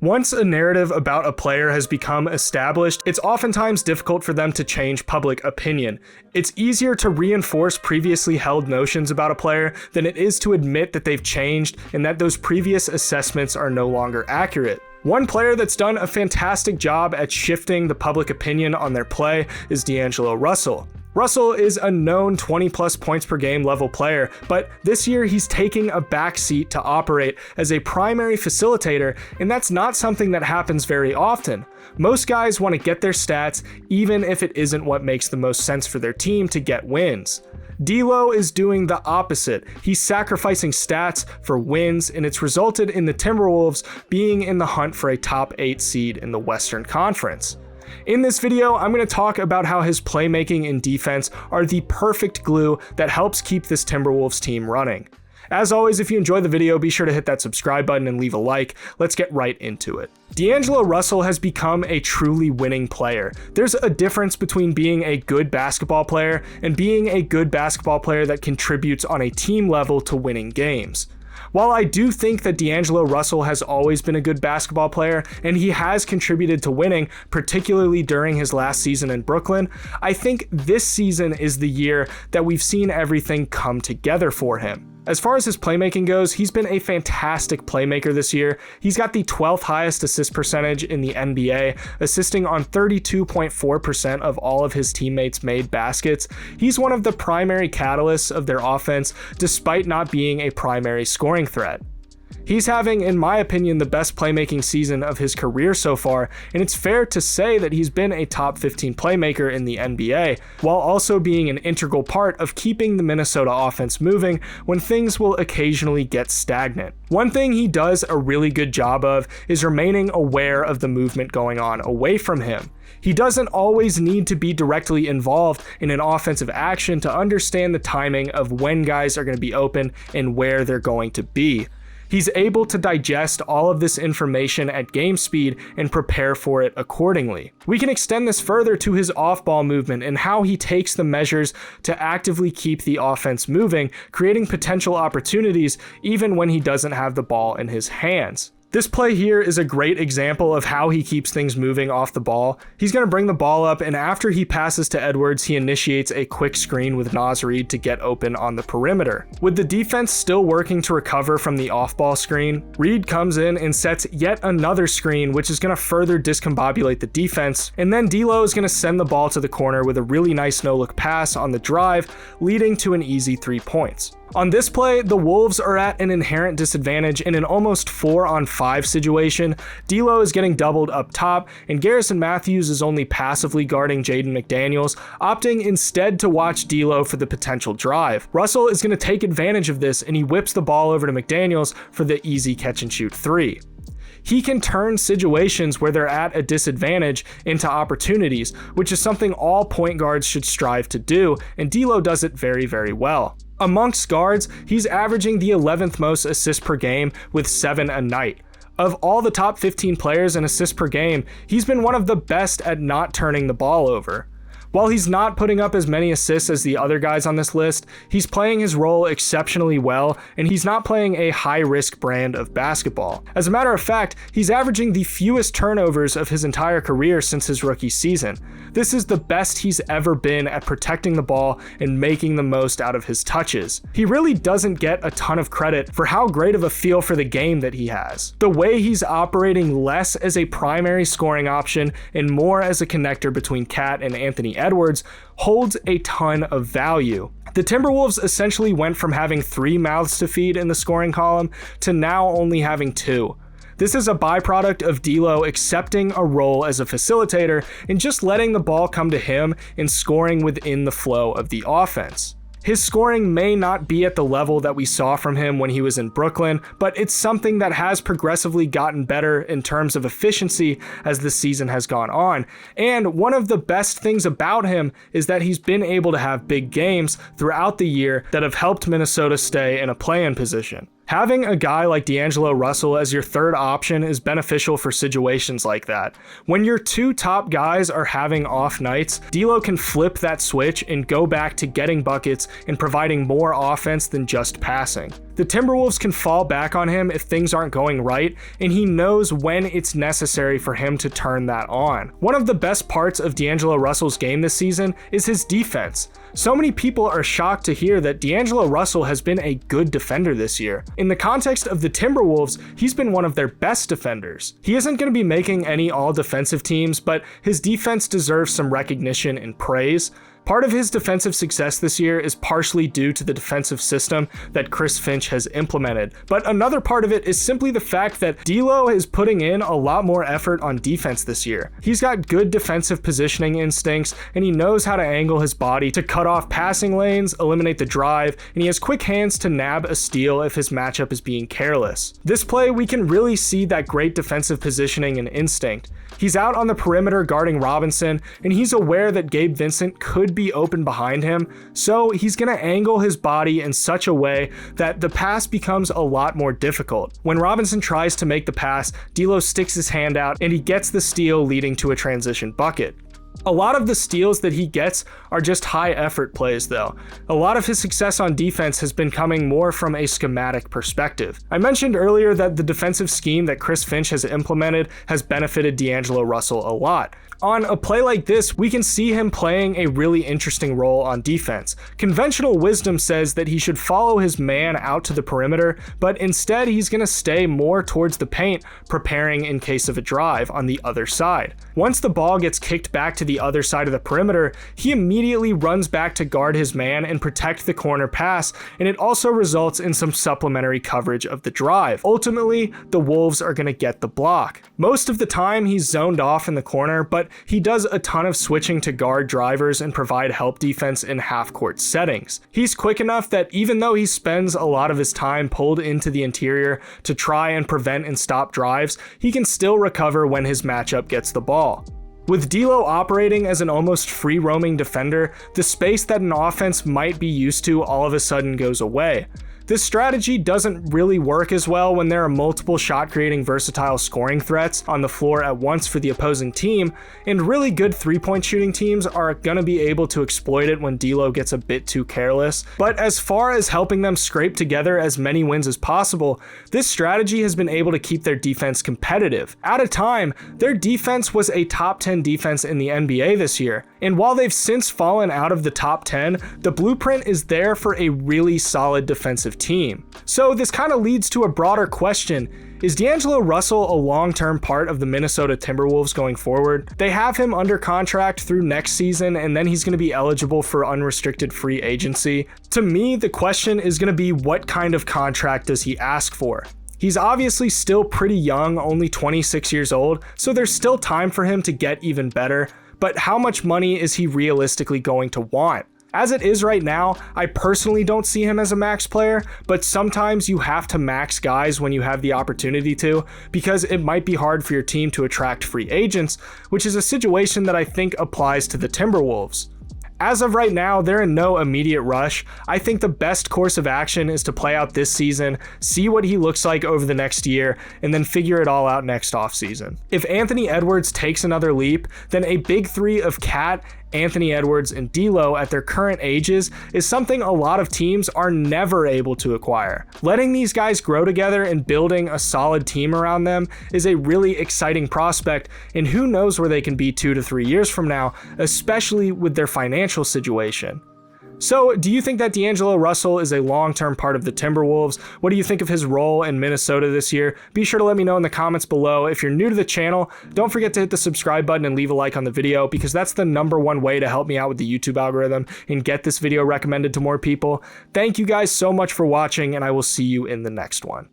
Once a narrative about a player has become established, it's oftentimes difficult for them to change public opinion. It's easier to reinforce previously held notions about a player than it is to admit that they've changed and that those previous assessments are no longer accurate. One player that's done a fantastic job at shifting the public opinion on their play is D'Angelo Russell. Russell is a known 20+ points per game level player, but this year he's taking a backseat to operate as a primary facilitator, and that's not something that happens very often. Most guys want to get their stats even if it isn't what makes the most sense for their team to get wins. D'Lo is doing the opposite. He's sacrificing stats for wins, and it's resulted in the Timberwolves being in the hunt for a top 8 seed in the Western Conference. In this video, I'm going to talk about how his playmaking and defense are the perfect glue that helps keep this Timberwolves team running. As always, if you enjoyed the video, be sure to hit that subscribe button and leave a like. Let's get right into it. D'Angelo Russell has become a truly winning player. There's a difference between being a good basketball player and being a good basketball player that contributes on a team level to winning games. While I do think that D'Angelo Russell has always been a good basketball player and he has contributed to winning, particularly during his last season in Brooklyn, I think this season is the year that we've seen everything come together for him. As far as his playmaking goes, he's been a fantastic playmaker this year. He's got the 12th highest assist percentage in the NBA, assisting on 32.4% of all of his teammates' made baskets. He's one of the primary catalysts of their offense, despite not being a primary scoring threat. He's having, in my opinion, the best playmaking season of his career so far, and it's fair to say that he's been a top 15 playmaker in the NBA, while also being an integral part of keeping the Minnesota offense moving when things will occasionally get stagnant. One thing he does a really good job of is remaining aware of the movement going on away from him. He doesn't always need to be directly involved in an offensive action to understand the timing of when guys are going to be open and where they're going to be. He's able to digest all of this information at game speed and prepare for it accordingly. We can extend this further to his off-ball movement and how he takes the measures to actively keep the offense moving, creating potential opportunities even when he doesn't have the ball in his hands. This play here is a great example of how he keeps things moving off the ball. He's going to bring the ball up, and after he passes to Edwards, he initiates a quick screen with Naz Reid to get open on the perimeter. With the defense still working to recover from the off-ball screen, Reid comes in and sets yet another screen, which is going to further discombobulate the defense, and then D'Lo is going to send the ball to the corner with a really nice no-look pass on the drive, leading to an easy 3 points. On this play, the Wolves are at an inherent disadvantage in an almost 4-on-5 situation. D'Lo is getting doubled up top, and Garrison Matthews is only passively guarding Jaden McDaniels, opting instead to watch D'Lo for the potential drive. Russell is going to take advantage of this, and he whips the ball over to McDaniels for the easy catch-and-shoot 3. He can turn situations where they're at a disadvantage into opportunities, which is something all point guards should strive to do, and D'Lo does it very, very well. Amongst guards, he's averaging the 11th most assists per game with 7 a night. Of all the top 15 players in assists per game, he's been one of the best at not turning the ball over. While he's not putting up as many assists as the other guys on this list, he's playing his role exceptionally well, and he's not playing a high-risk brand of basketball. As a matter of fact, he's averaging the fewest turnovers of his entire career since his rookie season. This is the best he's ever been at protecting the ball and making the most out of his touches. He really doesn't get a ton of credit for how great of a feel for the game that he has. The way he's operating less as a primary scoring option and more as a connector between Cat and Anthony Edwards holds a ton of value. The Timberwolves essentially went from having 3 mouths to feed in the scoring column to now only having 2. This is a byproduct of D'Lo accepting a role as a facilitator and just letting the ball come to him and scoring within the flow of the offense. His scoring may not be at the level that we saw from him when he was in Brooklyn, but it's something that has progressively gotten better in terms of efficiency as the season has gone on. And one of the best things about him is that he's been able to have big games throughout the year that have helped Minnesota stay in a play-in position. Having a guy like D'Angelo Russell as your third option is beneficial for situations like that. When your 2 top guys are having off nights, D'Lo can flip that switch and go back to getting buckets and providing more offense than just passing. The Timberwolves can fall back on him if things aren't going right, and he knows when it's necessary for him to turn that on. One of the best parts of D'Angelo Russell's game this season is his defense. So many people are shocked to hear that D'Angelo Russell has been a good defender this year. In the context of the Timberwolves, he's been one of their best defenders. He isn't going to be making any all-defensive teams, but his defense deserves some recognition and praise. Part of his defensive success this year is partially due to the defensive system that Chris Finch has implemented, but another part of it is simply the fact that D'Lo is putting in a lot more effort on defense this year. He's got good defensive positioning instincts, and he knows how to angle his body to cut off passing lanes, eliminate the drive, and he has quick hands to nab a steal if his matchup is being careless. This play, we can really see that great defensive positioning and instinct. He's out on the perimeter guarding Robinson, and he's aware that Gabe Vincent could be open behind him, so he's going to angle his body in such a way that the pass becomes a lot more difficult. When Robinson tries to make the pass, D'Lo sticks his hand out and he gets the steal, leading to a transition bucket. A lot of the steals that he gets are just high effort plays though. A lot of his success on defense has been coming more from a schematic perspective. I mentioned earlier that the defensive scheme that Chris Finch has implemented has benefited D'Angelo Russell a lot. On a play like this, we can see him playing a really interesting role on defense. Conventional wisdom says that he should follow his man out to the perimeter, but instead he's going to stay more towards the paint, preparing in case of a drive on the other side. Once the ball gets kicked back to the other side of the perimeter, he immediately runs back to guard his man and protect the corner pass, and it also results in some supplementary coverage of the drive. Ultimately, the Wolves are going to get the block. Most of the time he's zoned off in the corner, but he does a ton of switching to guard drivers and provide help defense in half-court settings. He's quick enough that even though he spends a lot of his time pulled into the interior to try and prevent and stop drives, he can still recover when his matchup gets the ball. With D'Lo operating as an almost free-roaming defender, the space that an offense might be used to all of a sudden goes away. This strategy doesn't really work as well when there are multiple shot-creating versatile scoring threats on the floor at once for the opposing team, and really good three-point shooting teams are going to be able to exploit it when D'Lo gets a bit too careless. But as far as helping them scrape together as many wins as possible, this strategy has been able to keep their defense competitive. At a time, their defense was a top 10 defense in the NBA this year, and while they've since fallen out of the top 10, the blueprint is there for a really solid defensive team. So this kind of leads to a broader question. Is D'Angelo Russell a long-term part of the Minnesota Timberwolves going forward? They have him under contract through next season, and then he's going to be eligible for unrestricted free agency. To me, the question is going to be, what kind of contract does he ask for? He's obviously still pretty young, only 26 years old, so there's still time for him to get even better, but how much money is he realistically going to want? As it is right now, I personally don't see him as a max player, but sometimes you have to max guys when you have the opportunity to, because it might be hard for your team to attract free agents, which is a situation that I think applies to the Timberwolves. As of right now, they're in no immediate rush. I think the best course of action is to play out this season, see what he looks like over the next year, and then figure it all out next offseason. If Anthony Edwards takes another leap, then a big three of Cat, Anthony Edwards, and D'Lo at their current ages is something a lot of teams are never able to acquire. Letting these guys grow together and building a solid team around them is a really exciting prospect, and who knows where they can be 2 to 3 years from now, especially with their financial situation. So, do you think that D'Angelo Russell is a long-term part of the Timberwolves? What do you think of his role in Minnesota this year? Be sure to let me know in the comments below. If you're new to the channel, don't forget to hit the subscribe button and leave a like on the video, because that's the #1 way to help me out with the YouTube algorithm and get this video recommended to more people. Thank you guys so much for watching, and I will see you in the next one.